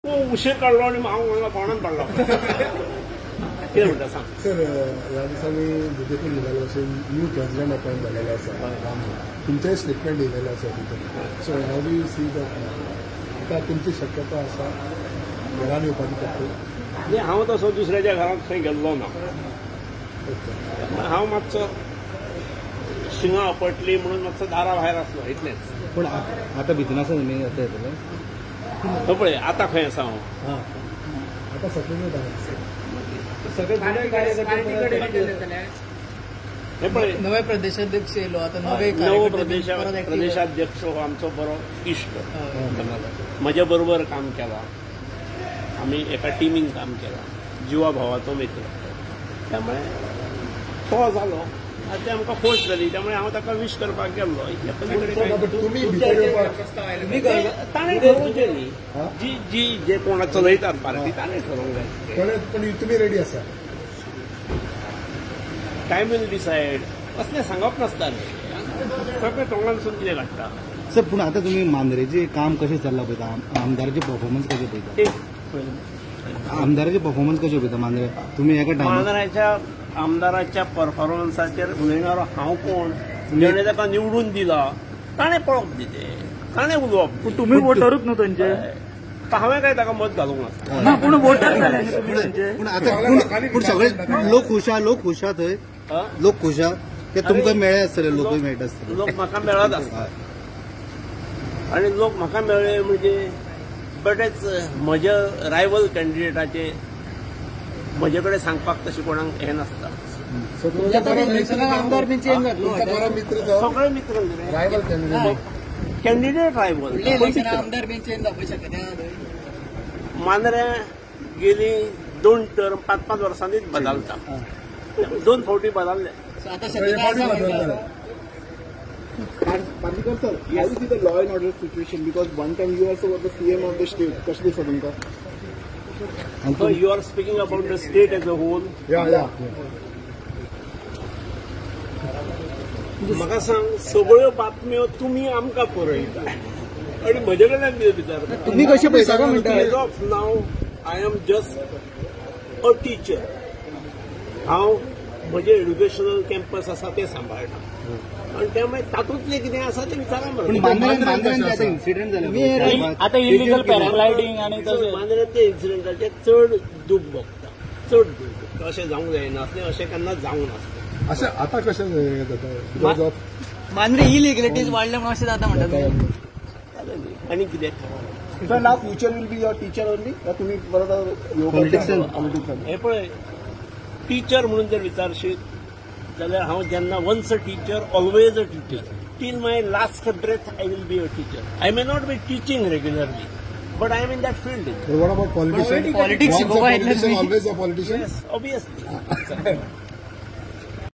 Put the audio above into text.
उशीर काढलो आणि हांव कोणान काढलो कितें म्हणटा सांग. सर, ह्या दिसांनी बीजेपी निघालो अशें न्यू प्रेसिडेंट अपॉयंट झालेले आसा. तुमचेय स्टेटमेंट येयलेलें आसा तितून. So how do you see that आतां तुमची शक्यता आसा घरान येवपाची पडटली? हांव तसो दुसऱ्याच्या घरांत खंय गेल्लो ना. हांव मातसो शिंगा आपटली म्हणून मातसो दारा भायर आसलो इतलेंच. पूण आतां भितून आसा तुमी आतां येतले पळय आतां खंय आसा हांव. आतां सकयल हे पळय नवे प्रदेशाध्यक्ष येयलो आतां नवे प्रदेशाध्यक्ष हो आमचो बरो इश्ट. म्हज्या बरोबर काम केलां. आमी एका टिमीन काम केलां. जिवा भावाचो मित्र. त्यामुळे तो जालो ते आमकां खोश जाली. त्यामुळे हांव ताका विश करपाक गेल्लो. ताणें ठरोवचें न्ही. जी जे कोण चलयतात पार्टी ताणें ठरोवंक जाय. पण तुमी रेडी आसा? Time will decide. असलें सांगप नासता न्ही. सगळें तोंडानसून कितें काडटा. सर, पूण आतां तुमी मांद्रेचें काम कशें चल्लां पळयता, आमदाराचे परफॉर्मन्स कशें पळयता? आमदाराचे परफॉर्मन्स कशें पळयता मांद्रे तुमी एका टायमार? मांद्राच्या आमदाराच्या परफॉर्मन्साचेर उलयणारो हांव कोण? जेणे ताका निवडून दिला ताणें पळोवप न्ही तें. ताणें उलोवप. पूण तुमी वोटरूच न्हू तांचे. हांवें काय ताका मत घालूंक नासता. ना पूण वोटर जाले न्ही तुमी तांचे. पूण आतां पूण सगळे लोक खुश आहा थंय. लोक खुश आहा ते तुमकां मेळ्ळे आसतले. लोकूय मेळटा आसतले. लोक म्हाका मेळत आसता आनी लोक म्हाका मेळ्ळे म्हणजे बरेच म्हज्या रायवल कॅन्डिडेटाचे म्हजे कडेन सांगपाक तशें कोणाक हें नासता. आमदार बी चेंज जातलो. सगळे मित्र रायवल कॅन्डिडेट रायवल. आमदार बी चेंज जावपाक शकता. मांद्रे गेली 2 टर्म 5-5 वर्सांनीच बदलता. 2 फावटी बदलले. Parlikar sir, how is the law and order situation? Because one time you also were the CM of the state. कशी दिसता तुमकां? So you are speaking about the state as a whole. म्हाका सांग, सगळ्यो बातम्यो तुमी आमकां पळयता आनी म्हजे कडल्यान कितें विचारता? तुमी कशें पळयता काय म्हणटा? As of now I am just a teacher. हांव म्हजे एड्युकेशनल कॅम्पस आसा ते सांबाळटा आनी त्यामुळे तातूंतलें कितें आसा तें विचारा मरे. इन्सिडेंट जाले आतां इलिगल पॅराग्लायडींग आनी मांद्रे ते इन्सिडेंटाचे चड दूख भोगता. चड दूख. अशें जावंक जायना आसलें. अशें केन्ना जावंक नासलें. अशें आतां कशें बिकॉज ऑफ मांद्रे इलिगलिटीज वाडले म्हणून अशें जाता म्हणटा. आनी कितें? Sir, now future will be your teacher only? का तुम्ही परत Politics हे पळय, टीचर म्हणून जर विचारशीत जाल्यार हांव जेन्ना once a teacher always a teacher. Till my last breath I will be a teacher. I may not be teaching regularly but I am in that field. what about politician? Politics Once a politician, always a politician? Yes, obviously.